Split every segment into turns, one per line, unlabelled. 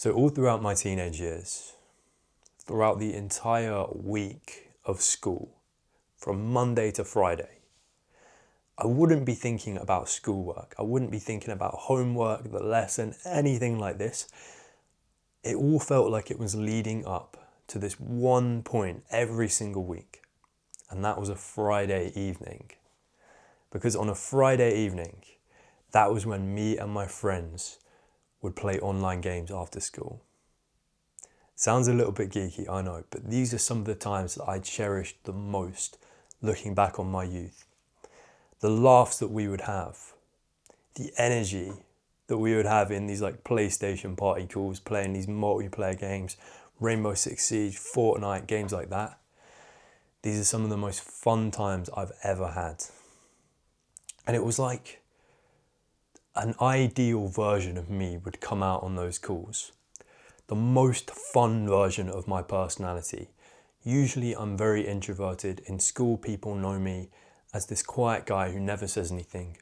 So all throughout my teenage years, throughout the entire week of school, from Monday to Friday, I wouldn't be thinking about schoolwork. I wouldn't be thinking about homework, the lesson, anything like this. It all felt like it was leading up to this one point every single week. And that was a Friday evening. Because on a Friday evening, that was when me and my friends would play online games after school. Sounds a little bit geeky, I know, but these are some of the times that I cherished the most looking back on my youth. The laughs that we would have, the energy that we would have in these like PlayStation party calls, playing these multiplayer games, Rainbow Six Siege, Fortnite, games like that. These are some of the most fun times I've ever had. And it was like an ideal version of me would come out on those calls. The most fun version of my personality. Usually I'm very introverted. In school, people know me as this quiet guy who never says anything.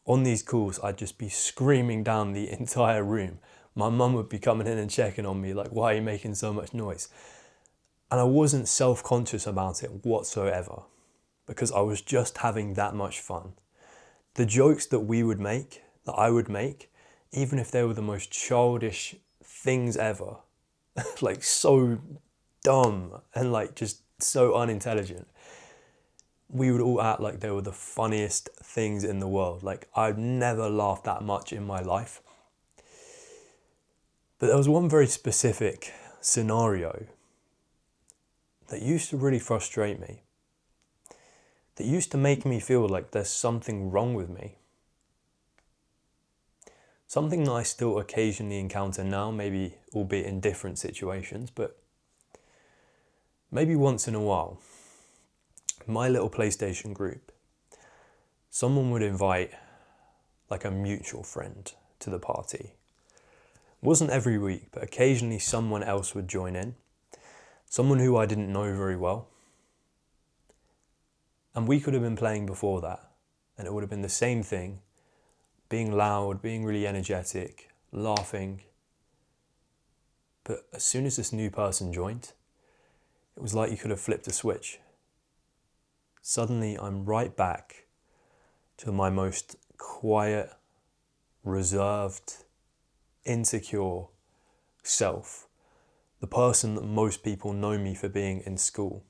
On these calls, I'd just be screaming down the entire room. My mum would be coming in and checking on me, like, why are you making so much noise? And I wasn't self-conscious about it whatsoever, because I was just having that much fun. The jokes that we would make, that I would make, even if they were the most childish things ever, like so dumb and like just so unintelligent, we would all act like they were the funniest things in the world. Like I've never laughed that much in my life. But there was one very specific scenario that used to really frustrate me, that used to make me feel like there's something wrong with me. Something that I still occasionally encounter now, maybe albeit in different situations, but maybe once in a while. My little PlayStation group, someone would invite like a mutual friend to the party. It wasn't every week, but occasionally someone else would join in. Someone who I didn't know very well. And we could have been playing before that, and it would have been the same thing, being loud, being really energetic, laughing. But as soon as this new person joined, it was like you could have flipped a switch. Suddenly I'm right back to my most quiet, reserved, insecure self, the person that most people know me for being in school.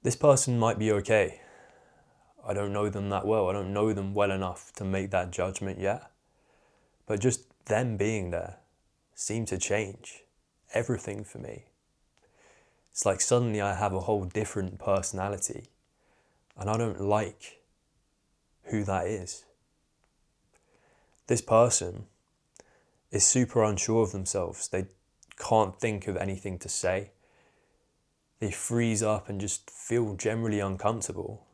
This person might be okay. I don't know them that well. I don't know them well enough to make that judgment yet. But just them being there seemed to change everything for me. It's like suddenly I have a whole different personality, and I don't like who that is. This person is super unsure of themselves. They can't think of anything to say. They freeze up and just feel generally uncomfortable,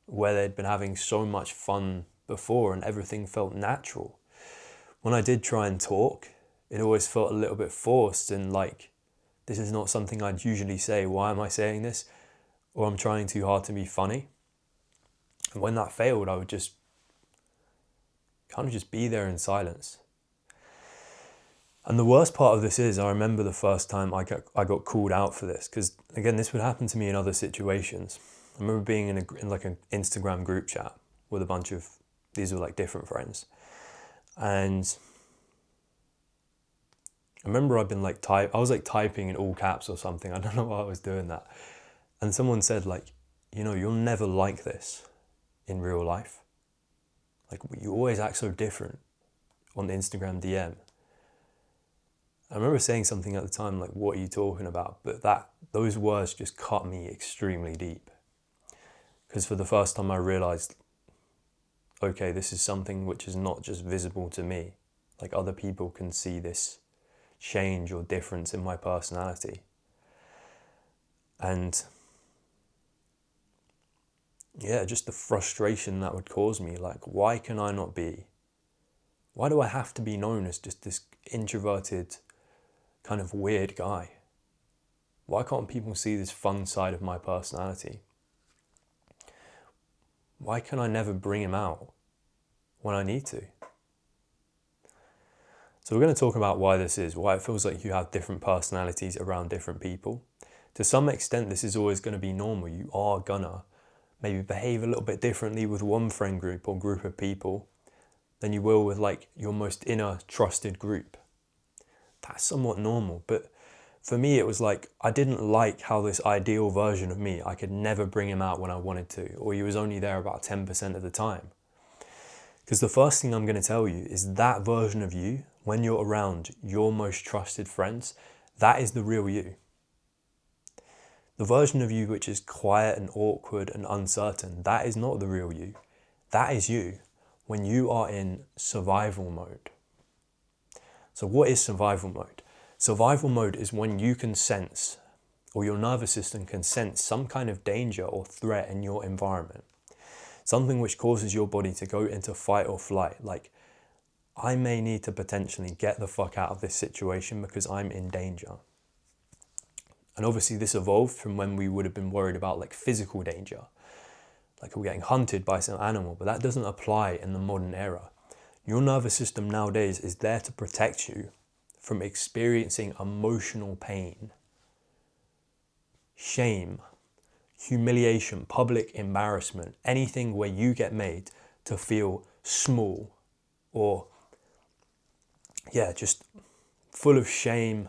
where they'd been having so much fun before and everything felt natural. When I did try and talk, it always felt a little bit forced and like, this is not something I'd usually say. Why am I saying this? Or I'm trying too hard to be funny. And when that failed, I would just kind of just be there in silence. And the worst part of this is, I remember the first time I got called out for this, because again, this would happen to me in other situations. I remember being in like an Instagram group chat with a bunch of, these were like different friends. And I remember I'd been like I was like typing in all caps or something. I don't know why I was doing that. And someone said like, you know, you'll never like this in real life. Like you always act so different on the Instagram DM. I remember saying something at the time like, what are you talking about? But those words just cut me extremely deep. Because for the first time I realized, okay, this is something which is not just visible to me. Like other people can see this change or difference in my personality. And yeah, just the frustration that would cause me. Like, why can I not be? Why do I have to be known as just this introverted, kind of weird guy? Why can't people see this fun side of my personality? Why can I never bring him out when I need to? So we're going to talk about why this is, why it feels like you have different personalities around different people. To some extent, this is always going to be normal. You are gonna maybe behave a little bit differently with one friend group or group of people than you will with like your most inner trusted group. That's somewhat normal, but for me it was like I didn't like how this ideal version of me, I could never bring him out when I wanted to, or he was only there about 10% of the time. Because the first thing I'm going to tell you is that version of you, when you're around your most trusted friends, that is the real you. The version of you which is quiet and awkward and uncertain, that is not the real you. That is you when you are in survival mode. So what is survival mode? Survival mode is when you can sense, or your nervous system can sense, some kind of danger or threat in your environment. Something which causes your body to go into fight or flight. Like, I may need to potentially get the fuck out of this situation because I'm in danger. And obviously this evolved from when we would have been worried about like physical danger. Like we're getting hunted by some animal, but that doesn't apply in the modern era. Your nervous system nowadays is there to protect you from experiencing emotional pain, shame, humiliation, public embarrassment, anything where you get made to feel small or, just full of shame,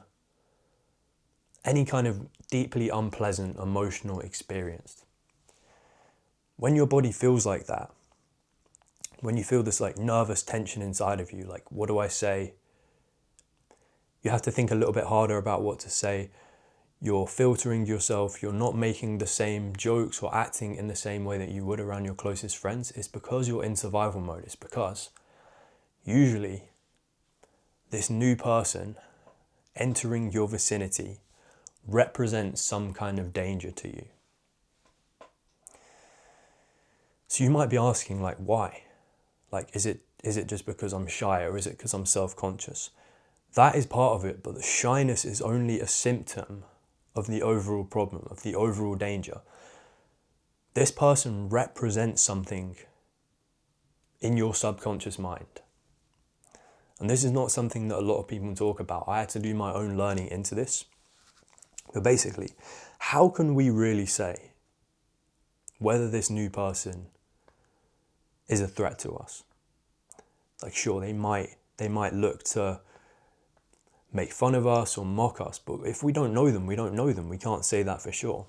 any kind of deeply unpleasant emotional experience. When your body feels like that, when you feel this like nervous tension inside of you, like what do I say? You have to think a little bit harder about what to say. You're filtering yourself, you're not making the same jokes or acting in the same way that you would around your closest friends. It's because you're in survival mode. It's because usually this new person entering your vicinity represents some kind of danger to you. So you might be asking, like, why? Like, is it just because I'm shy, or is it because I'm self-conscious? That is part of it, but the shyness is only a symptom of the overall problem, of the overall danger. This person represents something in your subconscious mind. And this is not something that a lot of people talk about. I had to do my own learning into this. But basically, how can we really say whether this new person is a threat to us? Like, sure, they might look to make fun of us or mock us, but if we don't know them, we don't know them. We can't say that for sure.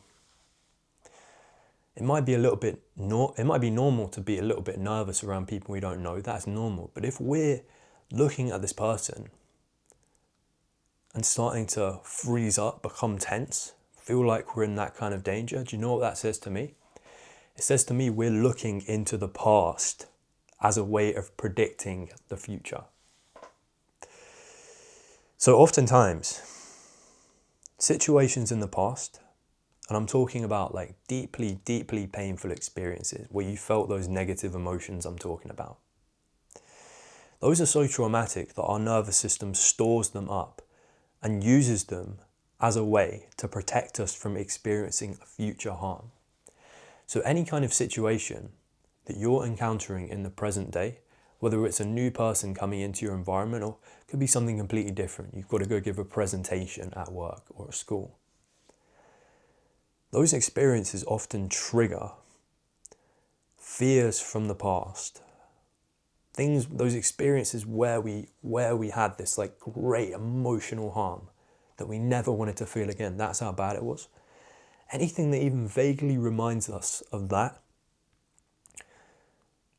It might be it might be normal to be a little bit nervous around people we don't know. That's normal. But if we're looking at this person and starting to freeze up, become tense, feel like we're in that kind of danger, do you know what that says to me? It says to me we're looking into the past as a way of predicting the future. So oftentimes, situations in the past, and I'm talking about like deeply, deeply painful experiences where you felt those negative emotions I'm talking about. Those are so traumatic that our nervous system stores them up and uses them as a way to protect us from experiencing future harm. So any kind of situation that you're encountering in the present day, whether it's a new person coming into your environment or it could be something completely different. You've got to go give a presentation at work or at school. Those experiences often trigger fears from the past. Those experiences where we had this like great emotional harm that we never wanted to feel again. That's how bad it was. Anything that even vaguely reminds us of that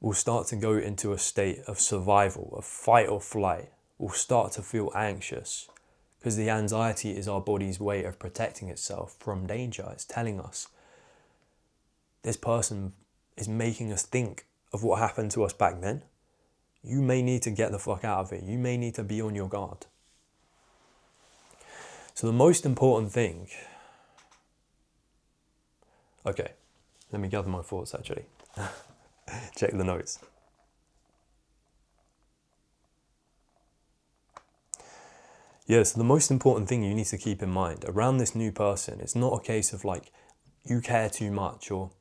will start to go into a state of survival, of fight or flight. We'll start to feel anxious because the anxiety is our body's way of protecting itself from danger. It's telling us this person is making us think of what happened to us back then. You may need to get the fuck out of it. You may need to be on your guard. So the most important thing... Okay, let me gather my thoughts actually. Check the notes. Yeah, so the most important thing you need to keep in mind around this new person, it's not a case of like you care too much or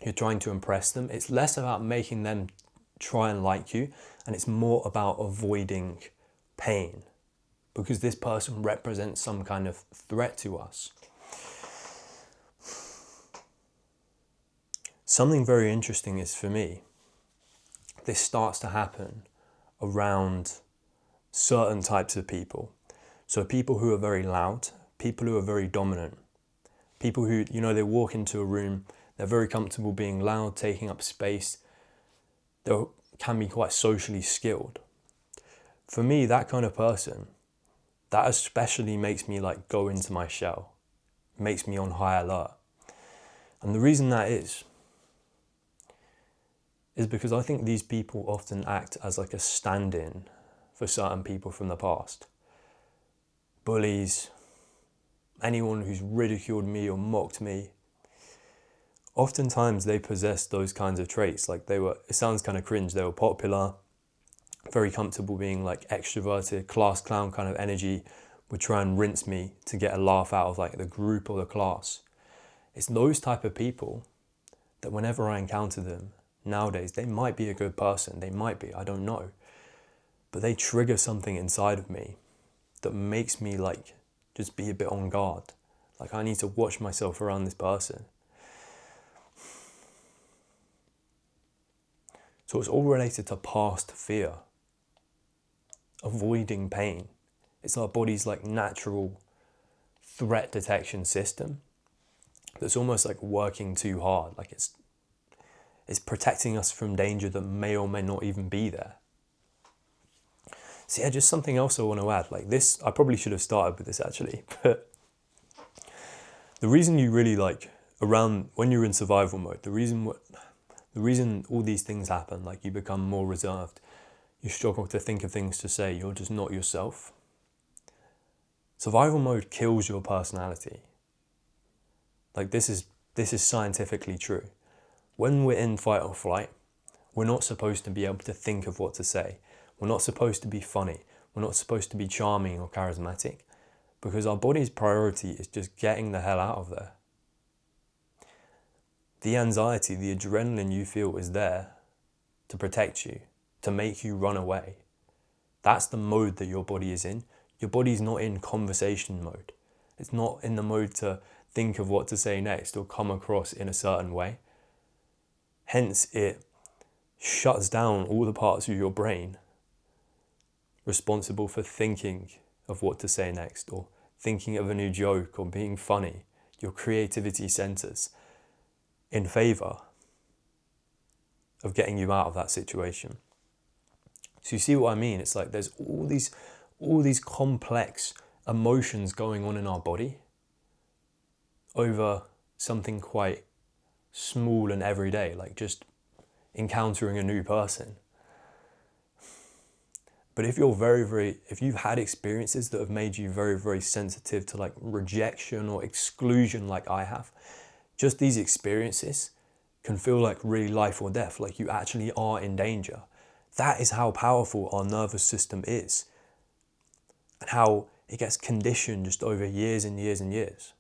you're trying to impress them. It's less about making them try and like you, and it's more about avoiding pain because this person represents some kind of threat to us. Something very interesting is, for me, this starts to happen around certain types of people. So people who are very loud, people who are very dominant, people who, they walk into a room, they're very comfortable being loud, taking up space. They can be quite socially skilled. For me, that kind of person, that especially makes me like go into my shell, makes me on high alert. And the reason that is because I think these people often act as like a stand-in for certain people from the past. Bullies, anyone who's ridiculed me or mocked me. Oftentimes they possess those kinds of traits. Like it sounds kind of cringe, they were popular, very comfortable being like extroverted, class clown kind of energy, would try and rinse me to get a laugh out of like the group or the class. It's those type of people that whenever I encounter them nowadays, they might be a good person, they might be, I don't know. But they trigger something inside of me that makes me like just be a bit on guard. Like I need to watch myself around this person. So it's all related to past fear, avoiding pain. It's our body's like natural threat detection system that's almost like working too hard. Like it's protecting us from danger that may or may not even be there. So yeah, just something else I want to add. Like this, I probably should have started with this actually, but the reason you really like around when you're in survival mode, the reason all these things happen, like you become more reserved, you struggle to think of things to say, you're just not yourself. Survival mode kills your personality. Like this is scientifically true. When we're in fight or flight, we're not supposed to be able to think of what to say. We're not supposed to be funny. We're not supposed to be charming or charismatic, because our body's priority is just getting the hell out of there. The anxiety, the adrenaline you feel is there to protect you, to make you run away. That's the mode that your body is in. Your body's not in conversation mode. It's not in the mode to think of what to say next or come across in a certain way. Hence, it shuts down all the parts of your brain responsible for thinking of what to say next or thinking of a new joke or being funny, your creativity centers, in favor of getting you out of that situation. So you see what I mean? It's like there's all these complex emotions going on in our body over something quite small and everyday, like just encountering a new person. But if you're if you've had experiences that have made you very, very sensitive to like rejection or exclusion like I have, just these experiences can feel like really life or death, like you actually are in danger. That is how powerful our nervous system is and how it gets conditioned just over years and years and years.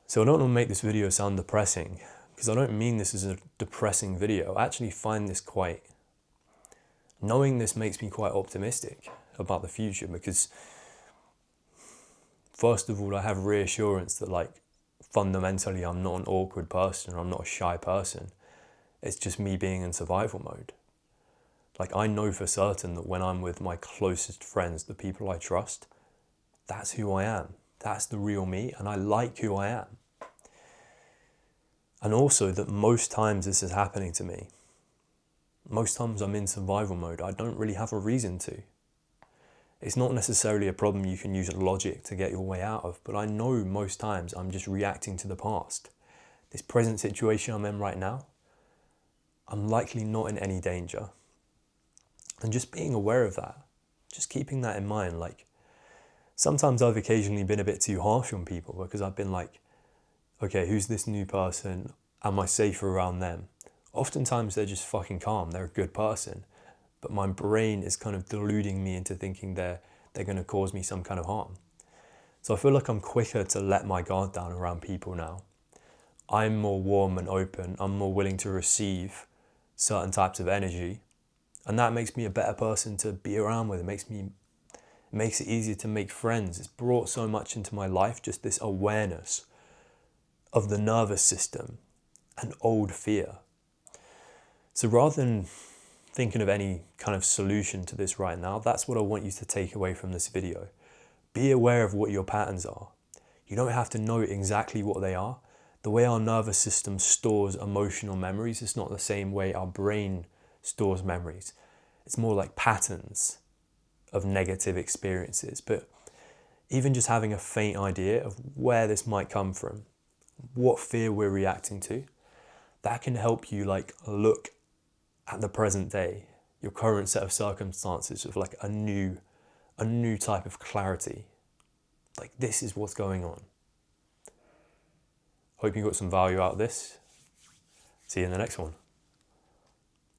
So I don't want to make this video sound depressing, because I don't mean this as a depressing video. I actually find this knowing this makes me quite optimistic about the future, because first of all, I have reassurance that like fundamentally I'm not an awkward person, or I'm not a shy person. It's just me being in survival mode. Like I know for certain that when I'm with my closest friends, the people I trust, that's who I am. That's the real me, and I like who I am. And also that most times this is happening to me. Most times I'm in survival mode. I don't really have a reason to. It's not necessarily a problem you can use logic to get your way out of, but I know most times I'm just reacting to the past. This present situation I'm in right now, I'm likely not in any danger. And just being aware of that, just keeping that in mind, like sometimes I've occasionally been a bit too harsh on people because I've been like, okay, who's this new person? Am I safer around them? Oftentimes they're just fucking calm, they're a good person, but my brain is kind of deluding me into thinking they're going to cause me some kind of harm. So I feel like I'm quicker to let my guard down around people now. I'm more warm and open. I'm more willing to receive certain types of energy. And that makes me a better person to be around with. It makes it easier to make friends. It's brought so much into my life, just this awareness of the nervous system and old fear. So rather than thinking of any kind of solution to this right now, that's what I want you to take away from this video. Be aware of what your patterns are. You don't have to know exactly what they are. The way our nervous system stores emotional memories is not the same way our brain stores memories. It's more like patterns of negative experiences. But even just having a faint idea of where this might come from, what fear we're reacting to, that can help you look at the present day, your current set of circumstances with like a new type of clarity. Like, this is what's going on. Hope you got some value out of this. See you in the next one.